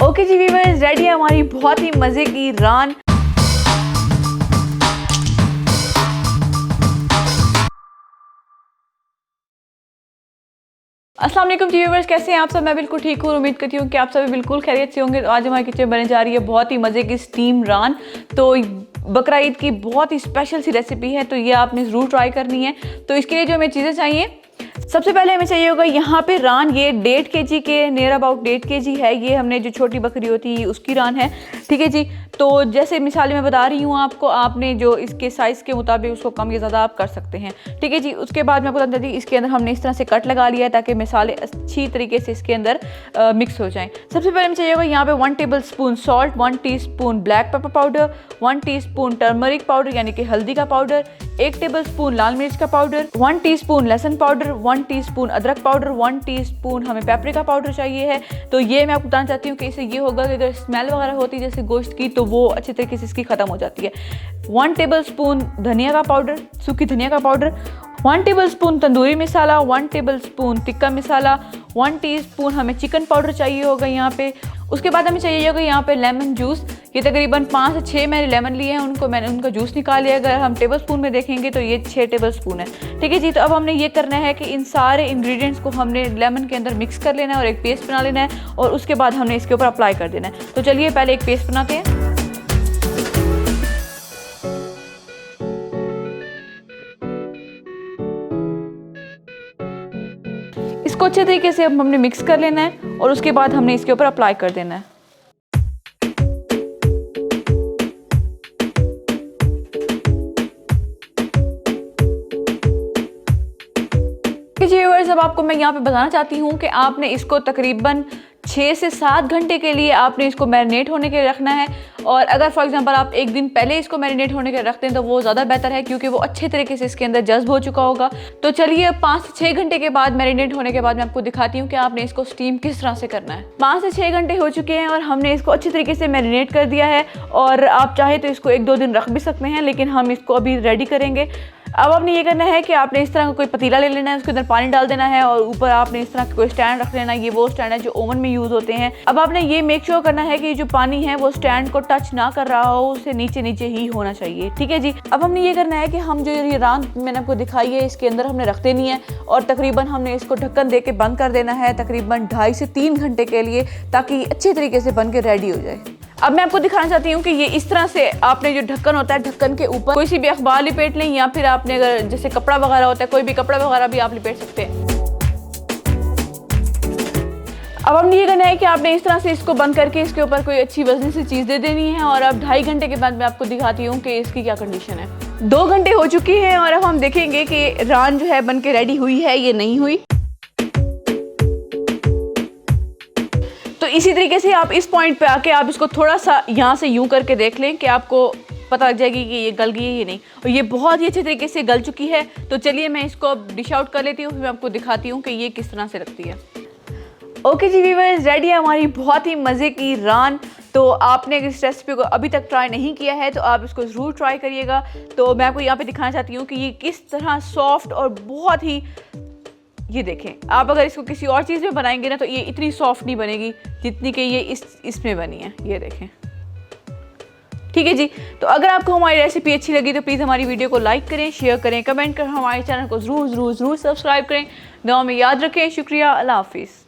Okay जी viewers, ready है हमारी बहुत ही मज़े की रान। अस्सलाम वालेकुम जी व्यूअर्स, कैसे हैं आप सब? मैं बिल्कुल ठीक हूँ। उम्मीद करती हूँ कि आप सभी बिल्कुल खैरियत से होंगे। तो आज हमारे किचन में बनने जा रही है बहुत ही मज़े की स्टीम रान। तो बकरा ईद की बहुत ही स्पेशल सी रेसिपी है, तो ये आपने ज़रूर ट्राई करनी है। तो इसके लिए जो हमें चीज़ें चाहिए, सबसे पहले हमें चाहिए होगा यहाँ पे रान। ये 1.5 kg के नियर अबाउट 1.5 kg है। ये हमने जो छोटी बकरी होती है उसकी रान है, ठीक है जी। तो जैसे मिसाल मैं बता रही हूँ आपको, आपने जो इसके साइज़ के मुताबिक उसको कम या ज़्यादा आप कर सकते हैं, ठीक है जी। उसके बाद मैं आपको बता दी, इसके अंदर हमने इस तरह से कट लगा लिया है ताकि मिसालें अच्छी तरीके से इसके अंदर मिक्स हो जाएँ। सबसे पहले हमें चाहिए होगा यहाँ पे 1 tablespoon salt, 1 teaspoon black pepper powder, 1 teaspoon turmeric powder यानी कि हल्दी का पाउडर, 1 टेबलस्पून लाल मिर्च का पाउडर, 1 टीस्पून लहसुन पाउडर, 1 टीस्पून अदरक पाउडर, 1 टीस्पून हमें पेपरिका पाउडर चाहिए है। तो ये मैं आपको बताना चाहती हूँ कि इससे ये होगा कि अगर स्मेल वगैरह होती है जैसे गोश्त की, तो वो अच्छे तरीके से इसकी ख़त्म हो जाती है। 1 टेबलस्पून धनिया का पाउडर, सूखी धनिया का powder, 1 tablespoon tandoori masala, 1 tablespoon tikka masala, 1 teaspoon हमें चिकन पाउडर चाहिए होगा यहाँ पे। उसके बाद हमें चाहिए होगा यहाँ पे लेमन जूस। ये तकरीबन 5 से 6 मैंने लेमन लिए हैं, मैंने उनका जूस निकाल लिया। अगर हम टेबल स्पून में देखेंगे तो ये 6 टेबल स्पून है, ठीक है जी। तो अब हमने ये करना है कि इन सारे इंग्रेडिएंट्स को हमने लेमन के अंदर मिक्स कर लेना है और एक पेस्ट बना लेना है, और उसके बाद हमने इसके ऊपर अप्लाई कर देना है। तो चलिए पहले एक पेस्ट बनाते हैं। इसको अच्छे तरीके से अब हमने मिक्स कर लेना है और उसके बाद हमने इसके ऊपर अप्लाई कर देना है। अब आपको मैं यहाँ पे बताना चाहती हूँ कि आपने इसको तकरीबन 6 से 7 घंटे के लिए आपने इसको मैरिनेट होने के लिए रखना है। और अगर फॉर एग्जांपल आप एक दिन पहले इसको मैरिनेट होने के लिए रखते हैं तो वो ज़्यादा बेहतर है, क्योंकि वो अच्छे तरीके से इसके अंदर जज्ब हो चुका होगा। तो चलिए 5 से 6 घंटे के बाद, मैरिनेट होने के बाद, मैं आपको दिखाती हूँ कि आपने इसको स्टीम किस तरह से करना है। 5 से 6 घंटे हो चुके हैं और हमने इसको अच्छे तरीके से मैरिनेट कर दिया है। और आप चाहे तो इसको 1-2 दिन रख भी सकते हैं, लेकिन हम इसको अभी रेडी करेंगे। अब आपने ये करना है कि आपने इस तरह का कोई पतीला ले लेना है, उसके अंदर पानी डाल देना है और ऊपर आपने इस तरह का कोई स्टैंड रख लेना है। ये वो स्टैंड है जो ओवन में यूज़ होते हैं। अब आपने ये मेक श्योर करना है कि जो पानी है वो स्टैंड को टच ना कर रहा हो, उससे नीचे नीचे ही होना चाहिए, ठीक है जी। अब हमने ये करना है कि हम जो ये रान मैंने आपको दिखाई है इसके अंदर हमने रख देनी है और तकरीबन हमने इसको ढक्कन दे के बंद कर देना है तकरीबन 2.5 से 3 घंटे के लिए, ताकि अच्छे तरीके से बन के रेडी हो जाए। अब मैं आपको दिखाना चाहती हूँ कि ये इस तरह से आपने जो ढक्कन होता है, ढक्कन के ऊपर कोई सी भी अखबार लिपेट लें, या फिर आपने अगर जैसे कपड़ा वगैरह होता है, कोई भी कपड़ा वगैरह भी आप लिपेट सकते हैं। अब हमने ये करना है कि आपने इस तरह से इसको बंद करके इसके ऊपर कोई अच्छी वजन सी चीज़ दे देनी है। और अब 2.5 घंटे के बाद मैं आपको दिखाती हूँ कि इसकी क्या कंडीशन है। 2 घंटे हो चुकी हैं और अब हम देखेंगे कि रान जो है बन के रेडी हुई है ये नहीं हुई। तो इसी तरीके से आप इस पॉइंट पे आके आप इसको थोड़ा सा यहाँ से यूं करके देख लें कि आपको पता लग जाएगी कि ये गल गई है या नहीं। और ये बहुत ही अच्छे तरीके से गल चुकी है। तो चलिए मैं इसको अब डिश आउट कर लेती हूँ, फिर मैं आपको दिखाती हूँ कि ये किस तरह से लगती है। ओके जी व्यूअर्स, रेडी है हमारी बहुत ही मज़े की रान। तो आपने इस रेसिपी को अभी तक ट्राई नहीं किया है तो आप इसको ज़रूर ट्राई करिएगा। तो मैं आपको यहाँ पे दिखाना चाहती हूँ कि ये किस तरह सॉफ्ट और बहुत ही, ये देखें, आप अगर इसको किसी और चीज़ में बनाएंगे ना तो ये इतनी सॉफ्ट नहीं बनेगी जितनी कि ये इसमें बनी है। ये देखें, ठीक है जी। तो अगर आपको हमारी रेसिपी अच्छी लगी तो प्लीज़ हमारी वीडियो को लाइक करें, शेयर करें, कमेंट करें, हमारे चैनल को ज़रूर सब्सक्राइब करें। दुआ में याद रखें। शुक्रिया, अल्लाह हाफिज़।